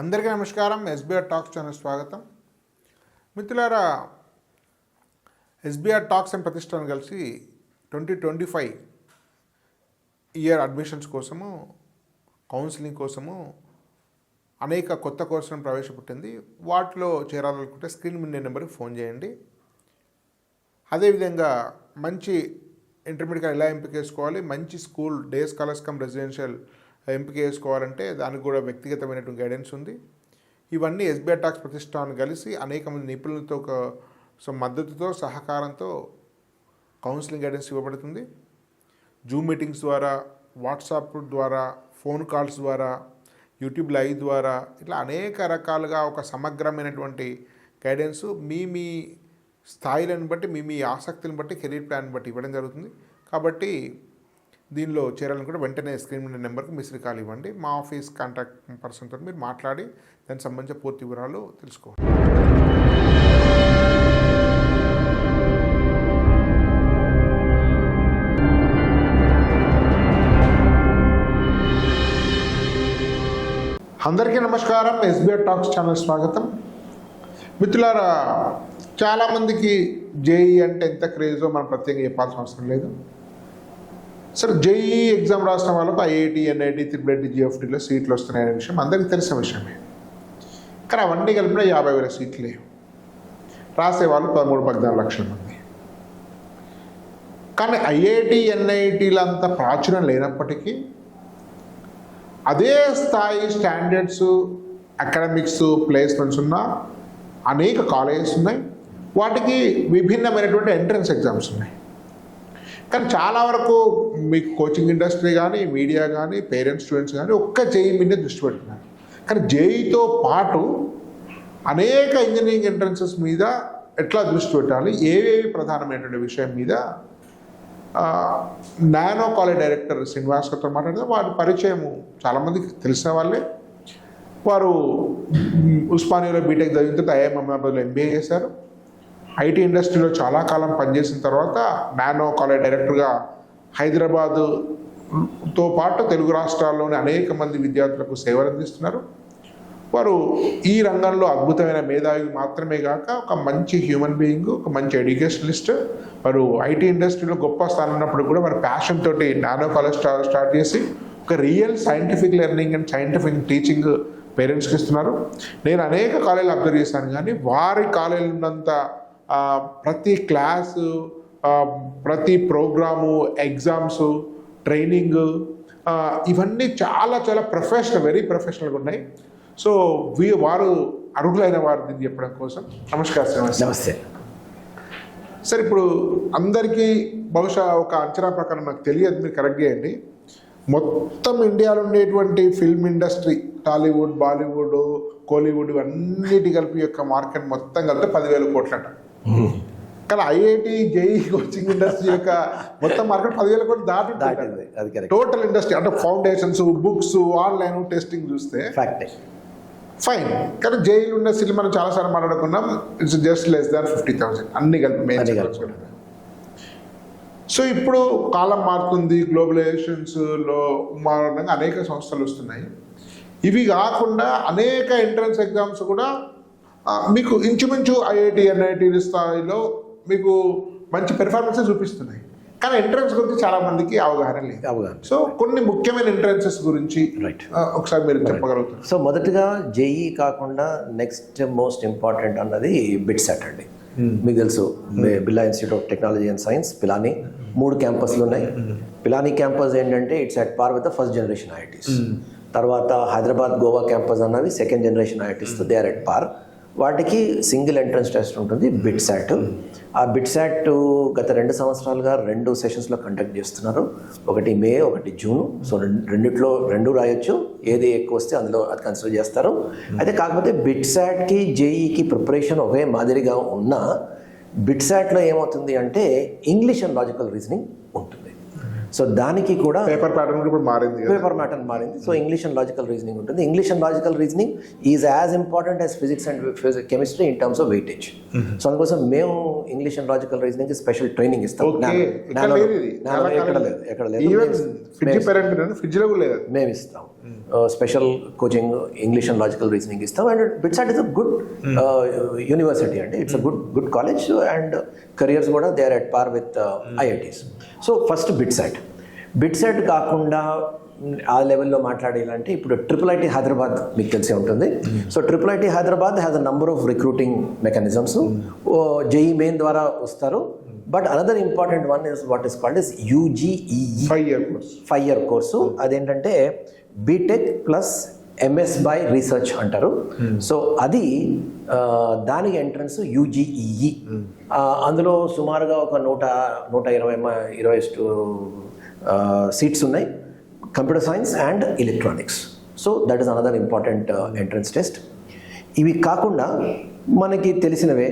అందరికీ నమస్కారం. SBR talks channel స్వాగతం. మిత్రులారా, ఎస్బీఆర్ టాక్స్ అండ్ ప్రతిష్టానం కలిసి 2025 ఇయర్ అడ్మిషన్స్ కోసము, కౌన్సిలింగ్ కోసము అనేక కొత్త కోర్సులను ప్రవేశపెట్టింది. వాటిలో చేరాలనుకుంటే స్క్రీన్ మీద నెంబర్కి ఫోన్ చేయండి. అదేవిధంగా మంచి ఇంటర్మీడియట్ ఎలా ఎంపిక చేసుకోవాలి, మంచి school day scholars come residential ఎంపిక చేసుకోవాలంటే దానికి కూడా వ్యక్తిగతమైనటువంటి గైడెన్స్ ఉంది. ఇవన్నీ ఎస్బీఆర్ టాక్స్ ప్రతిష్టానం కలిసి అనేక మంది నిపుణులతో మద్దతుతో సహకారంతో కౌన్సిలింగ్ గైడెన్స్ ఇవ్వబడుతుంది. జూమ్ మీటింగ్స్ ద్వారా, వాట్సాప్ ద్వారా, ఫోన్ కాల్స్ ద్వారా, యూట్యూబ్ లైవ్ ద్వారా ఇట్లా అనేక రకాలుగా ఒక సమగ్రమైనటువంటి గైడెన్స్ మీ స్థాయిలను బట్టి, మీ ఆసక్తిని బట్టి, కెరీర్ ప్లాన్ బట్టి ఇవ్వడం జరుగుతుంది. కాబట్టి దీనిలో చేరాలనుకుంటే వెంటనే స్క్రీన్ మీద నెంబర్కి మిస్డ్ కాల్ ఇవ్వండి. మా ఆఫీస్ కాంటాక్ట్ పర్సన్తో మీరు మాట్లాడి దానికి సంబంధించిన పూర్తి వివరాలు తెలుసుకోండి. అందరికీ నమస్కారం. ఎస్బీఆర్ టాక్స్ ఛానల్ స్వాగతం. మిత్రులారా, చాలామందికి జేఈ అంటే ఎంత క్రేజో మనం ప్రత్యేకంగా చెప్పాల్సిన అవసరం లేదు. సరే, జేఈ ఎగ్జామ్ రాసిన వాళ్ళకు ఐఐటి, ఎన్ఐటి, త్రిపుల్ జిఎఫ్టీలో సీట్లు వస్తున్నాయనే విషయం అందరికీ తెలిసిన విషయమే. కానీ అవన్నీ కలిపిన 50,000 సీట్లు లేవు. రాసేవాళ్ళు 13-14 లక్షల మంది. కానీ ఐఐటి, ఎన్ఐటీలంత ప్రాచుర్యం లేనప్పటికీ అదే స్థాయి స్టాండర్డ్స్, అకాడమిక్స్, ప్లేస్మెంట్స్ ఉన్న అనేక కాలేజెస్ ఉన్నాయి. వాటికి విభిన్నమైనటువంటి ఎంట్రన్స్ ఎగ్జామ్స్ ఉన్నాయి. కానీ చాలా వరకు మీకు కోచింగ్ ఇండస్ట్రీ కానీ, మీడియా కానీ, పేరెంట్స్, స్టూడెంట్స్ కానీ ఒక్క జేఈ మీదే దృష్టి పెడుతున్నారు. కానీ జేఈతో పాటు అనేక ఇంజనీరింగ్ ఎంట్రన్సెస్ మీద ఎట్లా దృష్టి పెట్టాలి, ఏవేవి ప్రధానమైనటువంటి విషయం మీద నానో కాలేజ్ డైరెక్టర్ శ్రీనివాస్ గారితో మాట్లాడితే వారి పరిచయం చాలామందికి తెలిసిన వాళ్ళే. వారు ఉస్మానియాలో బీటెక్ చదివిన తర్వాత ఐఐఎం అహ్మదాబాద్లో ఎంబీఏ చేశారు. ఐటీ ఇండస్ట్రీలో చాలా కాలం పనిచేసిన తర్వాత నానో కాలేజ్ డైరెక్టర్గా హైదరాబాదుతో పాటు తెలుగు రాష్ట్రాల్లోని అనేక మంది విద్యార్థులకు సేవలు అందిస్తున్నారు. వారు ఈ రంగంలో అద్భుతమైన మేధావి మాత్రమే కాక ఒక మంచి హ్యూమన్ బీయింగ్, ఒక మంచి ఎడ్యుకేషనలిస్ట్. వారు ఐటీ ఇండస్ట్రీలో గొప్ప స్థానం ఉన్నప్పుడు కూడా వారి ప్యాషన్ తోటి నానో కాలేజ్ స్టార్ట్ చేసి ఒక real scientific learning and scientific teaching పేరెంట్స్కి ఇస్తున్నారు. నేను అనేక కాలేజీలు అబ్జర్వ్ చేశాను, కానీ వారి కాలేజీలో ఉన్నంత ప్రతి క్లాసు, ప్రతి ప్రోగ్రాము, ఎగ్జామ్స్, ట్రైనింగ్ ఇవన్నీ చాలా చాలా ప్రొఫెషనల్, వెరీ ప్రొఫెషనల్గా ఉన్నాయి. సో వారు అర్హులైన వారు దీన్ని చెప్పడం కోసం. నమస్కారం. నమస్తే. సరే, ఇప్పుడు అందరికీ బహుశా ఒక అంచనా ప్రకారం నాకు తెలియదు, మీరు కరెక్ట్ చేయండి. మొత్తం ఇండియాలో ఉండేటువంటి ఫిల్మ్ ఇండస్ట్రీ, టాలీవుడ్, బాలీవుడ్, కోలీవుడ్ అన్నిటి కలిపి యొక్క మార్కెట్ మొత్తం కలిపి 10,000 కోట్లట. కానీ ఐఐటి, జేఈ కోచింగ్ ఇండస్ట్రీ యొక్క మొత్తం మార్కెట్ 10,000 కోట్లు దాటి టోటల్ ఇండస్ట్రీ అంటే ఫౌండేషన్స్, బుక్స్, ఆన్లైన్ టెస్టింగ్ చూస్తే ఫైన్. కానీ జేఈలో ఉన్న సీట్లు మనం చాలాసార్లు మాట్లాడుకున్నాం, ఇట్స్ జస్ట్ లెస్ దాన్ 50,000 అన్ని కలిపి. సో ఇప్పుడు కాలం మారుతుంది, గ్లోబలైజేషన్స్లో మారడంగా అనేక సంస్థలు వస్తున్నాయి. ఇవి కాకుండా అనేక ఎంట్రన్స్ ఎగ్జామ్స్ కూడా మీకు ఇంచుమించు ఐఐటి, ఎన్ఐటి స్థాయిలో మీకు మంచి పెర్ఫార్మెన్స్ చూపిస్తున్నాయి. కానీ ఎంట్రన్స్ గురించి చాలా మందికి అవగాహన లేదు. సో కొన్ని ముఖ్యమైన ఎంట్రన్సెస్ గురించి ఒకసారి మీరు చెప్పగలుగుతారు? సో మొదటగా జేఈ కాకుండా నెక్స్ట్ మోస్ట్ ఇంపార్టెంట్ అన్నది బిట్సాట్ అండి. మీకు తెలుసు, Birla Institute of Technology and Science, Pilani 3 క్యాంపస్లు ఉన్నాయి. పిలానీ క్యాంపస్ ఏంటంటే it's at par with the first generation IITs. తర్వాత హైదరాబాద్, గోవా క్యాంపస్ అన్నవి second generation IITs, they are at par. వాటికి సింగిల్ ఎంట్రన్స్ టెస్ట్ ఉంటుంది, బిట్సాట్. ఆ బిట్సాట్ గత 2 సంవత్సరాలుగా 2 సెషన్స్లో కండక్ట్ చేస్తున్నారు. ఒకటి మే, ఒకటి జూన్. సో రెండిట్లో 2 రాయొచ్చు, ఏది ఎక్కువ వస్తే అందులో అది కన్సిడర్ చేస్తారు. అయితే కాకపోతే బిట్సాట్కి, జేఈకి ప్రిపరేషన్ ఒకే మాదిరిగా ఉన్నా బిట్సాట్లో ఏమవుతుంది అంటే ఇంగ్లీష్ అండ్ లాజికల్ రీజనింగ్ ఉంటుంది. సో దానికి కూడా పేపర్ ప్యాటర్న్ మారింది. So English and logical reasoning ఉంటుంది. English and logical reasoning is as important as physics and chemistry in terms of weightage. So అందుకోసం మేము English and logical reasoning special training ఇస్తాం. ఎక్కడ లేదు, మేము ఇస్తాం. Special coaching English and logical reasoning ఇస్తాం. And BITSAT is a good university అండి. It's a good college and careers కూడా they are at par with IITs. So first BITSAT కాకుండా ఆ లెవెల్లో మాట్లాడాలంటే ఇప్పుడు IIIT హైదరాబాద్ మీకు తెలిసే ఉంటుంది. So IIIT Hyderabad has a number of recruiting mechanisms. JEE Main ద్వారా వస్తారు. But another important one is what is called is UGEE 5 year course. అదేంటంటే BTech plus MS by research అంటారు. సో అది దానికి ఎంట్రన్స్ UGEE. అందులో సుమారుగా ఒక 120 సీట్స్ ఉన్నాయి. Computer science and electronics. So that is another important entrance test. ఇవి కాకుండా మనకి తెలిసినవే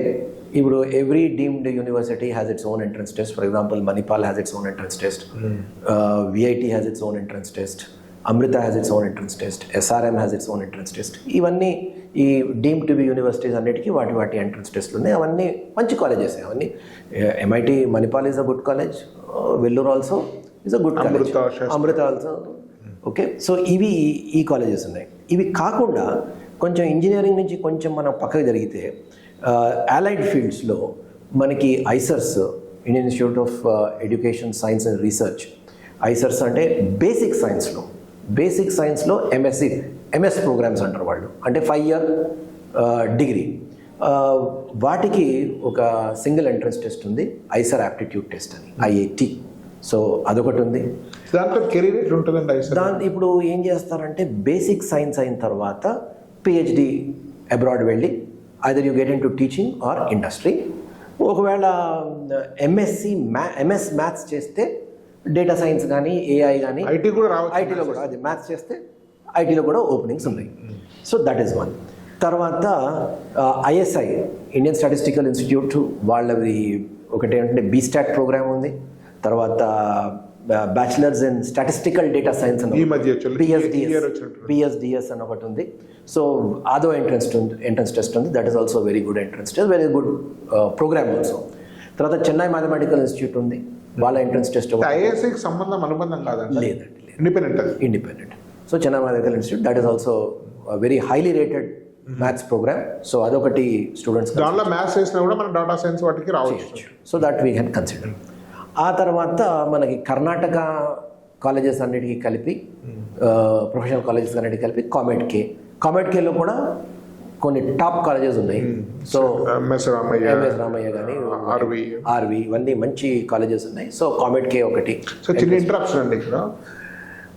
ఇప్పుడు every deemed university has its own entrance test. For example Manipal has its own entrance test, VIT has its own entrance test, Amrita has its own entrance test, SRM has its own entrance test. ఇవన్నీ ఈ deem to be universities అన్నిటికీ వాటి entrance టెస్ట్లు ఉన్నాయి. అవన్నీ మంచి colleges. అవన్నీ MIT Manipal is a good college, Vellore also is a good college, Amrita also. Okay, so ఇవి ఈ కాలేజెస్ ఉన్నాయి. ఇవి కాకుండా కొంచెం ఇంజనీరింగ్ నుంచి కొంచెం మనం పక్కకు జరిగితే allied ఫీల్డ్స్లో మనకి IISERs, Indian Institute of Education Science and Research. IISERs అంటే బేసిక్ సైన్స్లో MS ప్రోగ్రామ్స్ అంటారు వాళ్ళు. అంటే 5 year డిగ్రీ. వాటికి ఒక సింగిల్ ఎంట్రన్స్ టెస్ట్ ఉంది, ఐసర్ యాప్టిట్యూడ్ టెస్ట్ అని, IIT. సో అదొకటి ఉంది. దాంట్లో కెరీర్ ఎట్లా ఉంటుందండి? ఇప్పుడు ఏం చేస్తారంటే బేసిక్ సైన్స్ అయిన తర్వాత PhD అబ్రాడ్ వెళ్ళి either you get into teaching or industry. ఒకవేళ MS మ్యాథ్స్ చేస్తే డేటా సైన్స్ కానీ AI కానీ ఐటీలో కూడా అది మ్యాథ్స్ చేస్తే ఐటీలో కూడా ఓపెనింగ్స్ ఉన్నాయి. So that is one. తర్వాత ISI ఇండియన్ స్టాటిస్టికల్ ఇన్స్టిట్యూట్ వాళ్ళది ఒకటి ఏంటంటే BStat ప్రోగ్రామ్ ఉంది. తర్వాత bachelors in statistical data science అని PSDS అని ఒకటి ఉంది. సో అదో ఎంట్రన్స్ టెస్ట్ ఉంది. That is also very good entrance test, very good programme also. తర్వాత చెన్నై మ్యాథమెటికల్ ఇన్స్టిట్యూట్ ఉంది, వాళ్ళ ఎంట్రన్స్ టెస్ట్. ఐఏఎస్ఐకి అనుబంధం కాదండి? లేదండి, independent. So Chennai Mathematical Institute that is also very highly rated maths programme. So అదొకటి students దాంట్లో maths చేసినా కూడా మన డేటా సైన్స్ వాటికి రావచ్చు. So that we can consider. ఆ తర్వాత మనకి కర్ణాటక కాలేజెస్ అన్నిటికీ కలిపి, ప్రొఫెషనల్ కాలేజెస్ అన్నిటికీ కలిపి కామెడ్కేలో కూడా కొన్ని టాప్ కాలేజెస్ ఉన్నాయి. సో MS రామయ్య కానీ ఆర్వి ఇవన్నీ మంచి కాలేజెస్ ఉన్నాయి. సో కామెడ్కే ఒకటి. సో చిన్న ఇంటరప్షన్ అండి ఇక్కడ.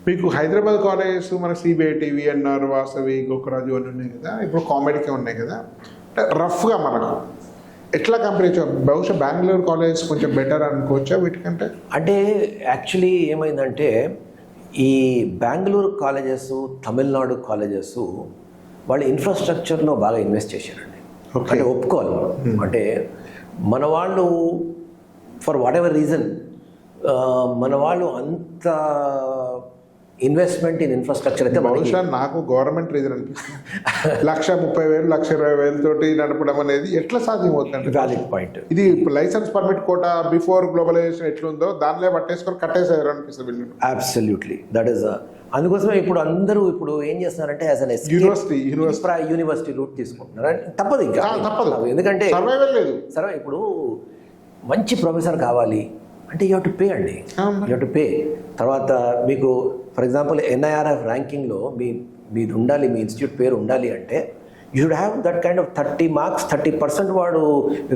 మీకు హైదరాబాద్ కాలేజెస్ మనకి CBIT, VNR, వాసవి, గోకరాజు అని ఉన్నాయి కదా, ఇప్పుడు కామెడ్కే ఉన్నాయి కదా. రఫ్గా మనకు ఎట్లా కంపేర్ చేయవచ్చు? బహుశా బెంగళూరు కాలేజ్ కొంచెం బెటర్ అనుకోవచ్చా వీటికంటే? అంటే యాక్చువల్లీ ఏమైందంటే ఈ బెంగళూరు కాలేజెస్, తమిళనాడు కాలేజెస్ వాళ్ళు ఇన్ఫ్రాస్ట్రక్చర్లో బాగా ఇన్వెస్ట్ చేశారండి. అంటే ఒప్పుకోవాలి మనం. అంటే మన వాళ్ళు ఫర్ వాట్ ఎవర్ రీజన్ మన వాళ్ళు అంత ఇన్వెస్ట్మెంట్ ఇన్ ఇన్ఫ్రాస్ట్రక్చర్ అయితే బహుశా నాకు గవర్నమెంట్ రీజన్ అనిపిస్తుంది. 1,30,000 1,20,000 తోటి నడపడం అనేది ఎట్లా సాధ్యమవుతుంది? Valid point. ఇది licence permit quota before globalisation ఎట్లుందో దానిలో పట్టేసుకొని కట్టేసారు అనిపిస్తుంది. Absolutely that is. అందుకోసమే ఇప్పుడు అందరూ ఇప్పుడు ఏం చేస్తున్నారంటే యాజ్ అన్ యూనివర్సిటీ రూట్ తీసుకుంటున్నారు. తప్పదు, ఇంకా తప్పదు. ఎందుకంటే ఇప్పుడు మంచి ప్రొఫెసర్ కావాలి అంటే యూ హెవ్ టు పే అండి, యూ హెవ్ టు పే. తర్వాత మీకు ఫర్ ఎగ్జాంపుల్ NIRF ర్యాంకింగ్లో మీది ఉండాలి, మీ ఇన్స్టిట్యూట్ పేరు ఉండాలి అంటే you should have that kind of 30 marks, 30% వాడు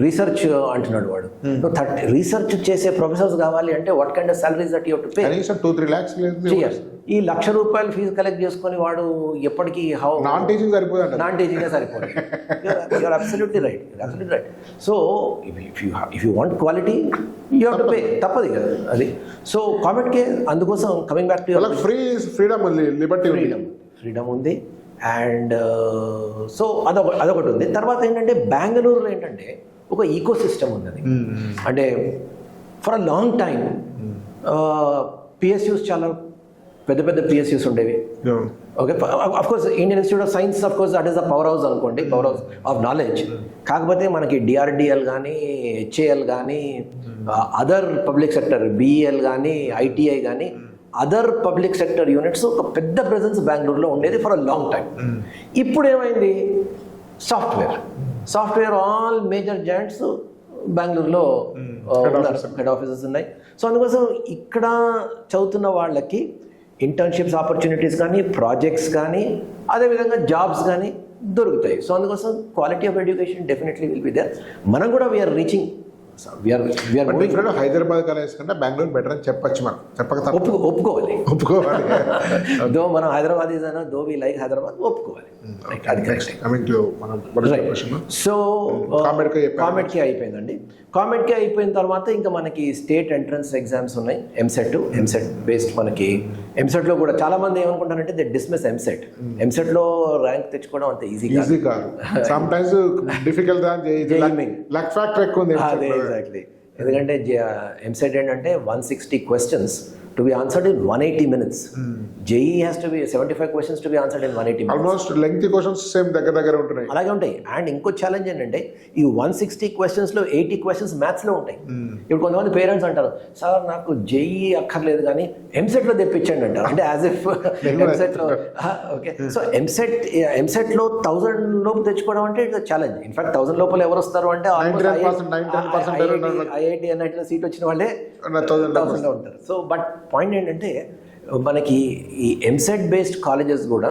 రీసెర్చ్ అంటున్నాడు. వాడు 30 రీసెర్చ్ చేసే ప్రొఫెసర్స్ కావాలి అంటే what kind of salaries that you have to pay? 2-3 lakhs చేయాలి. ఈ ₹1,00,000 ఫీజు కలెక్ట్ చేసుకొని వాడు ఎప్పటికీ నాన్ టీచింగ్ సరిపోదు. You're absolutely right. So if you want quality you have to pay, తప్పదు కదా అది. సో కామెడ్కే అందుకోసం కమింగ్ బ్యాక్ టు ఫ్రీడమ్ ఉంది. అండ్ సో అదొకటి ఉంది. తర్వాత ఏంటంటే బెంగళూరులో ఏంటంటే ఒక ఈకో సిస్టమ్ ఉన్నది. అంటే for a long time PSUs చాలా పెద్ద PSUs ఉండేవి. Okay, of course Indian Institute of science of course that is the power house అనుకోండి, పవర్ హౌస్ ఆఫ్ నాలెడ్జ్. కాకపోతే మనకి DRDL కానీ, HAL కానీ, అదర్ పబ్లిక్ సెక్టర్ BEL కానీ, ITI కానీ అదర్ పబ్లిక్ సెక్టర్ యూనిట్స్ ఒక పెద్ద ప్రెజెన్స్ బెంగళూరులో ఉండేది ఫర్ అ లాంగ్ టైం. ఇప్పుడు ఏమైంది, సాఫ్ట్వేర్ ఆల్ మేజర్ జాయింట్స్ బెంగళూరులో హెడ్ ఆఫీసెస్ ఉన్నాయి. సో అందుకోసం ఇక్కడ చదువుతున్న వాళ్ళకి ఇంటర్న్షిప్స్ ఆపర్చునిటీస్ కానీ, ప్రాజెక్ట్స్ కానీ, అదేవిధంగా జాబ్స్ కానీ దొరుకుతాయి. సో అందుకోసం quality of education definitely will be there. మనం కూడా వీఆర్ రీచింగ్, హైదరాబాద్ కాలేజ్ కంటే బెంగళూరు బెటర్ అని చెప్పచ్చు, మనం చెప్పక ఒప్పుకోవాలి. దో మనం హైదరాబాద్ ఇదైనా దో వి లైక్ హైదరాబాద్ ఒప్పుకోవాలి. సో కామెడ్కి అయిపోయిందండి. కామెడ్కి అయిపోయిన తర్వాత ఇంకా మనకి స్టేట్ ఎంట్రన్స్ ఎగ్జామ్స్ ఉన్నాయి, ఎంసెట్ బేస్డ్. మనకి ఎంసెట్లో కూడా చాలా మంది ఏమనుకుంటారంటే దే డిస్మిస్ ఎంసెట్లో ర్యాంక్ తెచ్చుకోవడం అంత ఈజీ కాదు. సమ్టైమ్స్ డిఫికల్ట్ లక్ ఫ్యాక్టర్ ఎక్కువ ఉంది. ఎగ్జాక్ట్లీ. ఎందుకంటే ఎంసెట్ ఏంటంటే 160 questions to be answered in 180 minutes. JEE has to be 75 questions to be answered in 180 minutes. Almost lengthy questions same దగ్గర ఉంటున్నాయి. అలాగే ఉంటాయి. అండ్ ఇంకో ఛాలెంజ్ ఏంటంటే ఈ 160 questions-లో 80 questions మ్యాథ్స్లో ఉంటాయి. ఇప్పుడు కొంతమంది పేరెంట్స్ అంటారు, సార్ నాకు JEE అక్కర్లేదు కానీ ఎంసెట్లో తెప్పించండి అంటారు. అంటే యాజ్ ఇఫ్ ఎంసెట్లో ఓకే. సో ఎంసెట్లో 1000 లోపు తెచ్చుకోవడం అంటే ఇట్స్ ఛాలెంజ్. ఇన్ఫాక్ట్ 1000 లోపల ఎవరు వస్తారు అంటే IIT NITలో సీట్ వచ్చిన వాళ్ళే 1000 ఉంటారు. సో బట్ పాయింట్ ఏంటంటే మనకి ఈ ఎంసెట్ బేస్డ్ కాలేజెస్ కూడా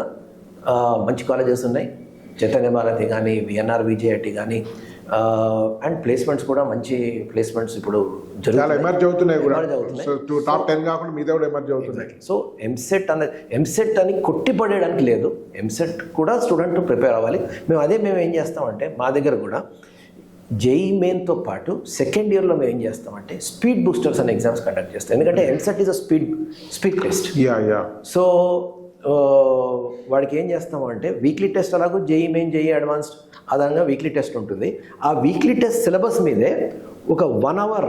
మంచి కాలేజెస్ ఉన్నాయి. చైతన్య భారతి కానీ, VNR VJIT కానీ, అండ్ ప్లేస్మెంట్స్ కూడా మంచి ప్లేస్మెంట్స్ ఇప్పుడు జరుగుతున్నాయి. సో ఎంసెట్ అని కొట్టిపడేయడానికి లేదు. ఎంసెట్ కూడా స్టూడెంట్ ప్రిపేర్ అవ్వాలి. మేము ఏం చేస్తామంటే మా దగ్గర కూడా JEE మెయిన్తో పాటు సెకండ్ ఇయర్లో మేము ఏం చేస్తామంటే స్పీడ్ బూస్టర్స్ అనే ఎగ్జామ్స్ కండక్ట్ చేస్తాం. ఎందుకంటే EAMCET is a speed test. So వాడికి ఏం చేస్తామంటే వీక్లీ టెస్ట్ అలాగూ JEE మెయిన్, JEE అడ్వాన్స్డ్ అదనంగా వీక్లీ టెస్ట్ ఉంటుంది. ఆ వీక్లీ టెస్ట్ సిలబస్ మీదే ఒక 1 hour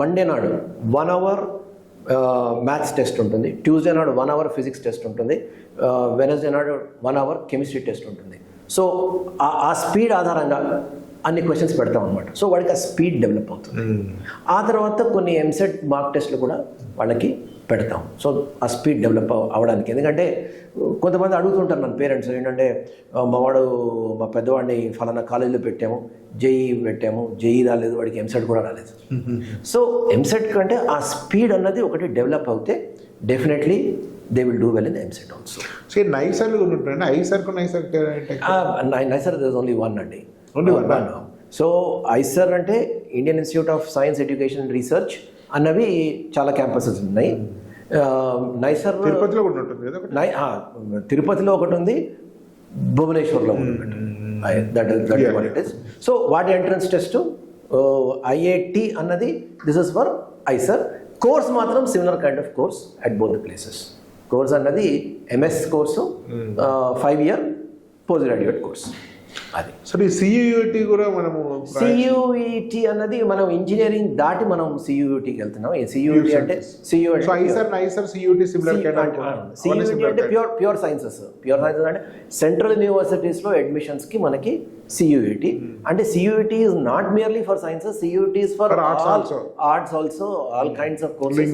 మండే నాడు 1 hour మ్యాథ్స్ టెస్ట్ ఉంటుంది, ట్యూస్డే నాడు 1 hour ఫిజిక్స్ టెస్ట్ ఉంటుంది, వెనస్డే నాడు 1 hour కెమిస్ట్రీ టెస్ట్ ఉంటుంది. సో ఆ స్పీడ్ ఆధారంగా అన్ని క్వశ్చన్స్ పెడతాం అనమాట. సో వాడికి ఆ స్పీడ్ డెవలప్ అవుతుంది. ఆ తర్వాత కొన్ని ఎంసెట్ మార్క్ టెస్ట్లు కూడా వాళ్ళకి పెడతాం. సో ఆ స్పీడ్ డెవలప్ అవ్వడానికి. ఎందుకంటే కొంతమంది అడుగుతుంటారు మన పేరెంట్స్ ఏంటంటే, మా పెద్దవాడిని ఫలానా కాలేజీలో పెట్టాము, JEE పెట్టాము, JEE రాలేదు, వాడికి ఎంసెట్ కూడా రాలేదు. సో ఎంసెట్ కంటే ఆ స్పీడ్ అన్నది ఒకటి డెవలప్ అవుతే definitely they will do well in EAMCET also. So NISER there is only one అండి. సో ఐసర్ అంటే Indian Institute of Science Education and Research అన్నవి చాలా క్యాంపసెస్ ఉన్నాయి. నైసర్ తిరుపతిలో ఒకటి ఉంది, భువనేశ్వర్లో ఒకటి ఉంది. సో వాటి ఎంట్రన్స్ టెస్ట్ IIT అన్నది this is for IISER. Course మాత్రం similar kind of course at both the places. Course అన్నది MS course, 5 year post graduate course. అది. సో ఈ CUET కూడా మనము CUET అన్నది మనం ఇంజనీరింగ్ దాటి మనం CUETకి వెళ్తున్నాం. CUET అంటే CUET అంటే ప్యూర్ సైన్సెస్ అంటే సెంట్రల్ యూనివర్సిటీస్లో అడ్మిషన్స్కి మనకి CUET. అంటే CUET is not merely for sciences, CUET is for arts also, all kinds of courses,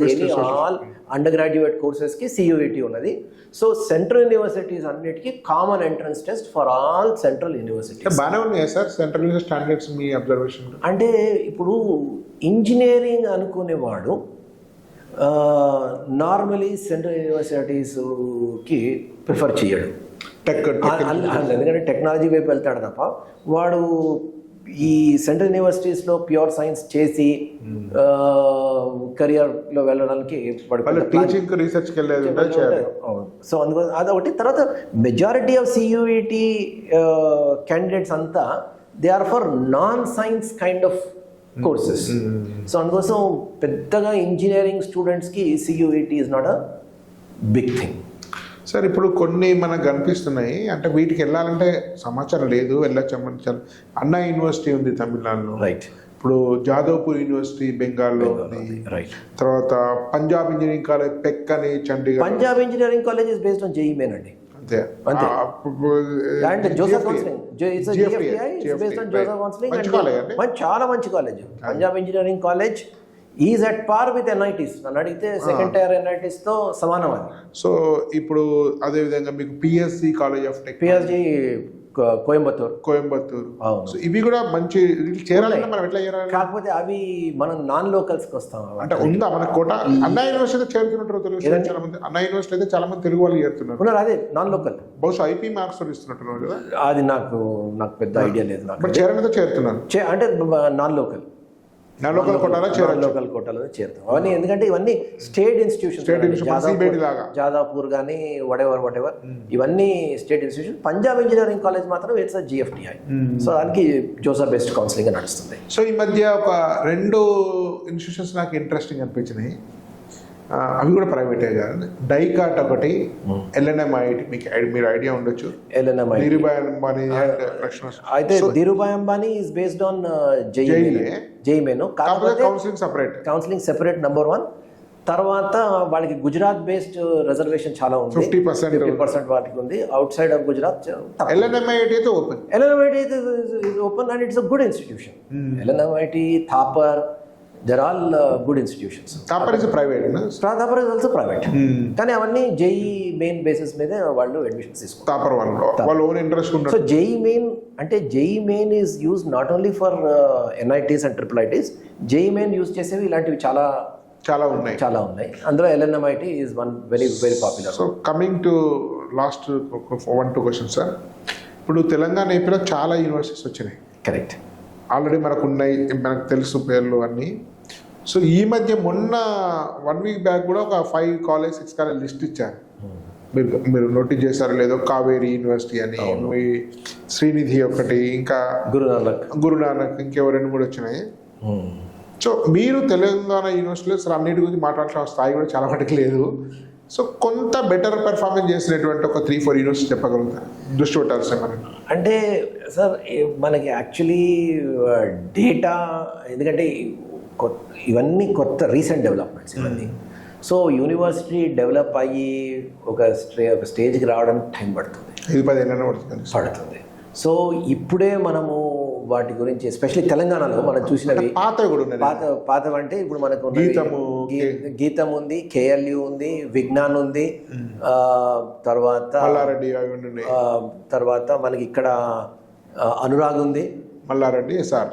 all undergraduate కోర్సెస్కి CUET ఉన్నది. సో సెంట్రల్ యూనివర్సిటీస్ అన్నిటికీ common entrance test for all central universities. బాగానే ఉన్నాయి sir central university standards మీ observation? అంటే ఇప్పుడు engineering అనుకునేవాడు normally central యూనివర్సిటీస్కి prefer చేయడు, ఎందుకంటే టెక్నాలజీ వైపు వెళ్తాడు తప్ప వాడు ఈ సెంట్రల్ యూనివర్సిటీస్లో ప్యూర్ సైన్స్ చేసి కెరియర్లో వెళ్ళడానికి టీచింగ్ రీసెర్చ్కి వెళ్ళేది. సో అందుకోసం అదొకటి. తర్వాత మెజారిటీ ఆఫ్ CUET క్యాండిడేట్స్ అంతా they are for non science kind of courses. So అందుకోసం పెద్దగా ఇంజనీరింగ్ స్టూడెంట్స్కి CUET is not a big thing. Sir ఇప్పుడు కొన్ని మనకు కనిపిస్తున్నాయి, అంటే వీటికి వెళ్ళాలంటే సమాచారం లేదు, వెళ్ళొచ్చు. అన్నా యూనివర్సిటీ ఉంది తమిళనాడులో, రైట్. ఇప్పుడు జాదవ్పూర్ యూనివర్సిటీ బెంగాల్లో ఉంది, రైట్. తర్వాత పంజాబ్ ఇంజనీరింగ్ కాలేజ్ పెక్ అని Chandigarh. Punjab engineering college is based on JEE main అండి. అంతే. అండ్ జోసెఫ్ కౌన్సిలింగ్ చాలా మంచి college. Punjab engineering college is at par with NITs. నన్ను అడిగితే సెకండ్ టైర్ ఎన్ఐటీస్తో సమానం అది. సో ఇప్పుడు అదేవిధంగా మీకు PSC college of tech, PSG Coimbatore. అవును. సో ఇవి కూడా మంచి చేరాలంటే మనం ఎట్లా చేరాలి? కాకపోతే అవి మనం నాన్ లోకల్స్కి వస్తాం అంటే ఉందా మన కోట? అన్నా యూనివర్సిటీ చేరుతున్నట్టు తెలుగు చాలా మంది, అన్నా యూనివర్సిటీ అయితే చాలా మంది తెలుగు వాళ్ళు చేరుతున్నారు. అదే నాన్ లోకల్. బహుశా ఐపీ మార్క్స్ ఇస్తున్నట్టున్నారు కదా? అది నాకు పెద్ద ఐడియా లేదు. నాకు చేరడంతో చేరుతున్నారు అంటే నాన్ లోకల్ కోటాలో చేరుతాం అవన్నీ. ఎందుకంటే ఇవన్నీ స్టేట్ ఇన్స్టిట్యూషన్, జాదాపూర్ కానీ వాట్ ఎవర్ ఇవన్నీ state institution. Punjab engineering college మాత్రం ఇట్స్ GFTI. సో దానికి జోసా బేస్డ్ కౌన్సిలింగ్ నడుస్తుంది. సో ఈ మధ్య ఒక 2 ఇన్స్టిట్యూషన్స్ నాకు ఇంట్రెస్టింగ్ అనిపించినాయి, అవి కూడా ప్రైవేటే కాదు. డైకాట్ ఒకటి, LNMIT, మీరు ఐడియా ఉండొచ్చు. ధీరుభాయ్ అంబానీ అండ్ రక్షణ. అయితే Dhirubhai Ambani is based on JEE main. కాకపోతే కౌన్సిలింగ్ సెపరేట్ నెంబర్ 1. తర్వాత వాళ్ళకి గుజరాత్ బేస్డ్ రిజర్వేషన్ చాలా ఉంది, 50% వాటికి ఉంది. Out side of Gujarat LNMIT అయితే open. LNMIT is open and it's a good institution. LNMIT, Thapar, they're all good institutions. Thapar is private, no? Thapar is also private. కానీ అవన్నీ JEE main basis మీద వాళ్ళు admissions తీసుకుంటారు. Thapar వాళ్ళ own interest ఉంటుంది. So JEE main అంటే JEE main is use not only for NITs and IIITs. JEE main use చేసేవి ఇలాంటివి చాలా ఉన్నాయి. అందులో LNMIT is one very popular. So coming to last 1-2 questions sir. ఇప్పుడు తెలంగాణ ఏపీలో చాలా యూనివర్సిటీస్ వచ్చినాయి. కరెక్ట్. ఆల్రెడీ మనకు తెలుసు పేర్లు అన్నీ. సో ఈ మధ్య మొన్న 1 వీక్ బ్యాక్ కూడా ఒక 5 కాలేజ్ 6 కాలేజ్ లిస్ట్ ఇచ్చారు. మీరు నోటీస్ చేశారో లేదో, కావేరీ యూనివర్సిటీ అని, శ్రీనిధి ఒకటి, ఇంకా గురునానక్, ఇంకేవో 2-3 వచ్చినాయి. సో మీరు తెలంగాణ యూనివర్సిటీలో అసలు అన్నిటి గురించి మాట్లాడాల్సిన స్థాయి కూడా చాలా మటుకు లేదు. సో కొంత బెటర్ పెర్ఫార్మెన్స్ చేసినటువంటి ఒక 3-4 యూనివర్సిటీ చెప్పగలుగుతారు దృష్టి పెట్టాల్సి మనకి? అంటే సార్ మనకి యాక్చువల్లీ డేటా, ఎందుకంటే ఇవన్నీ కొత్త రీసెంట్ డెవలప్మెంట్స్ ఇవన్నీ. సో యూనివర్సిటీ డెవలప్ అయ్యి ఒక స్టేజ్కి రావడానికి టైం పడుతుంది, 10 ఏళ్ళైనా పడుతుంది. సో ఇప్పుడే మనము వాటి గురించి ఎస్పెషల్లీ తెలంగాణలో మనం చూసినవి పాత అంటే ఇప్పుడు మనకు గీతం ఉంది, KLU ఉంది, విజ్ఞాన్ ఉంది, తర్వాత మనకి ఇక్కడ అనురాగ్ ఉంది, Malla Reddy SR,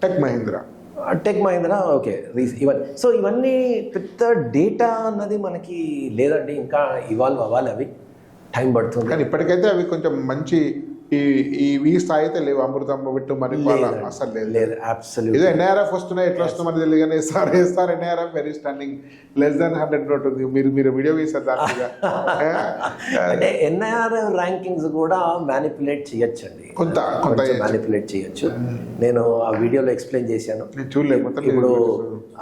tech Mahindra okay ఇవన్నీ. సో ఇవన్నీ పెద్ద డేటా అన్నది మనకి లేదండి, ఇంకా ఇవాల్వ్ అవ్వాలి, అవి టైం పడుతుంది. కానీ ఇప్పటికైతే అవి కొంచెం మంచి ఈ స్థాయి అయితే లేవు. అమృతం పెట్టు మరి అసలు లేదు. అబ్సల్యూట్లీ. NIRF వస్తున్నాయి, ఎట్లా వస్తుందో మనకి తెలియదు కానీ SR NIRF very standing less than 100 ఉంటుంది. మీరు వీడియో వేసారు దానిగా. అంటే NIRF ర్యాంకింగ్స్ కూడా మ్యానిపులేట్ చేయొచ్చండి, కొంత మ్యానిపులేట్ చేయొచ్చు. నేను ఆ వీడియోలో ఎక్స్ప్లెయిన్ చేశాను, చూడలేదు. ఇప్పుడు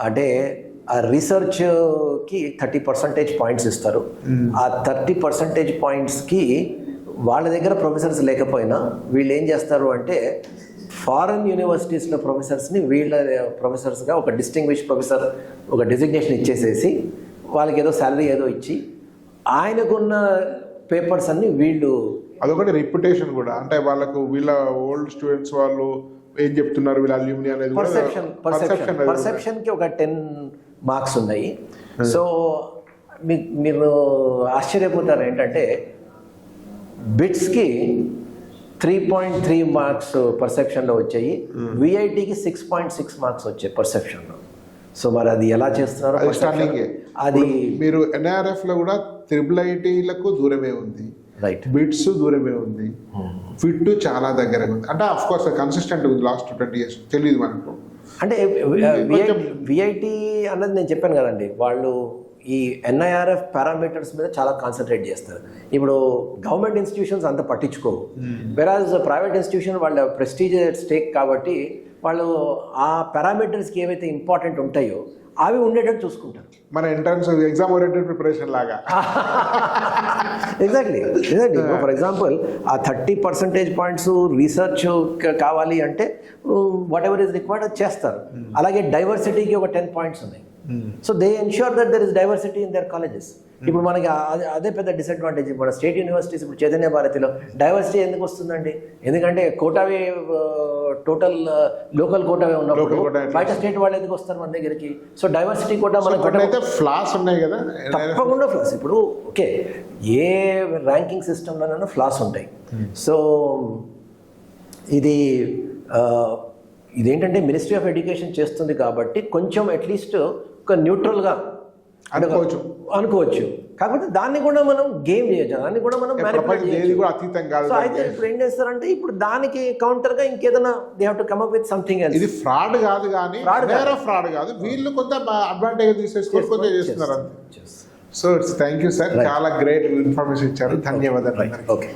అంటే ఆ రీసెర్చ్కి 30% పాయింట్స్ ఇస్తారు. ఆ 30% పాయింట్స్కి వాళ్ళ దగ్గర ప్రొఫెసర్స్ లేకపోయినా వీళ్ళు ఏం చేస్తారు అంటే ఫారెన్ యూనివర్సిటీస్లో ప్రొఫెసర్స్ని వీళ్ళ ప్రొఫెసర్స్గా ఒక డిస్టింగ్విష్ ప్రొఫెసర్ ఒక డెసిగ్నేషన్ ఇచ్చేసేసి వాళ్ళకి ఏదో శాలరీ ఏదో ఇచ్చి ఆయనకున్న పేపర్స్ అన్ని వీళ్ళు, అదొకటి రెప్యుటేషన్ కూడా. అంటే వాళ్ళకు వీళ్ళ ఓల్డ్ స్టూడెంట్స్ వాళ్ళు ఏం చెప్తున్నారు, వీళ్ళ అల్యూమిని అనేది పర్సెప్షన్కి ఒక 10 మార్క్స్ ఉన్నాయి. సో మీరు ఆశ్చర్యపోతారు ఏంటంటే బిట్స్కి 3.3 మార్క్స్ పర్సెప్షన్లో వచ్చాయి, VITకి 6.6 మార్క్స్ వచ్చాయి పర్సెప్షన్లో. సో మరి అది ఎలా చేస్తున్నారో అది. మీరు NIRFలో కూడా IIITలకు దూరమే ఉంది, రైట్, బిట్స్ దూరమే ఉంది, ఫిట్ చాలా దగ్గరగా ఉంది. అంటే ఆఫ్ కోర్స్ కన్సిస్టెంట్ ఉంది లాస్ట్ 20 years. తెలియదు మనకు. అంటే VIT అన్నది నేను చెప్పాను కదండి, వాళ్ళు ఈ NIRF పారామీటర్స్ మీద చాలా కాన్సన్ట్రేట్ చేస్తారు. ఇప్పుడు గవర్నమెంట్ ఇన్స్టిట్యూషన్స్ అంత పట్టించుకోవు, వెరాజ్ ప్రైవేట్ ఇన్స్టిట్యూషన్ వాళ్ళ ప్రెస్టీజ్ స్టేక్ కాబట్టి వాళ్ళు ఆ పారామీటర్స్కి ఏవైతే ఇంపార్టెంట్ ఉంటాయో అవి ఉండేటట్టు చూసుకుంటారు. మన ఎంట్రన్స్ ఎగ్జామ్ ఓరియంటెడ్ ప్రిపరేషన్ లాగా. ఎగ్జాక్ట్లీ. ఫర్ ఎగ్జాంపుల్ ఆ 30% పాయింట్స్ రీసెర్చ్ కావాలి అంటే వాట్ ఎవర్ ఇస్ రిక్వైర్డ్ అది చేస్తారు. అలాగే డైవర్సిటీకి ఒక 10 పాయింట్స్ ఉన్నాయి. So they ensure that there is diversity in their colleges. ఇప్పుడు మనకి అదే పెద్ద డిసడ్వాంటేజ్. మన స్టేట్ యూనివర్సిటీస్ ఇప్పుడు చైతన్య భారతిలో డైవర్సిటీ ఎందుకు వస్తుందండి? ఎందుకంటే కోటావే టోటల్ లోకల్ కోటావే ఉన్నప్పుడు బయట స్టేట్ వాళ్ళు ఎందుకు వస్తారు మన దగ్గరికి? సో డైవర్సిటీ కూడా మనకి ఫ్లాస్ ఉన్నాయి కదా, తప్పకుండా ఫ్లాస్. ఇప్పుడు ఓకే, ఏ ర్యాంకింగ్ సిస్టంలోనైనా ఫ్లాస్ ఉంటాయి. సో ఇదేంటంటే మినిస్ట్రీ ఆఫ్ ఎడ్యుకేషన్ చేస్తుంది కాబట్టి కొంచెం అట్లీస్ట్ ఒక న్యూట్రల్గా అనుకోవచ్చు. కాకపోతే దాన్ని కూడా మనం గేమ్ చేయొచ్చు, దాన్ని కూడా మనం సో అయితే ఇప్పుడు ఏం చేస్తారంటే ఇప్పుడు దానికి కౌంటర్ గా ఇంకేదైనా they have to come up with something else. ఇది ఫ్రాడ్ కాదు, కానీ ఫ్రాడ్ కాదు, వీళ్ళు కొంత అడ్వాంటేజ్ తీసేసుకొని కొంచెం చేస్తున్నారు అంతే. సో థ్యాంక్ యూ సార్, చాలా గ్రేట్ ఇన్ఫర్మేషన్ ఇచ్చారు, ధన్యవాదాలు. ఓకే.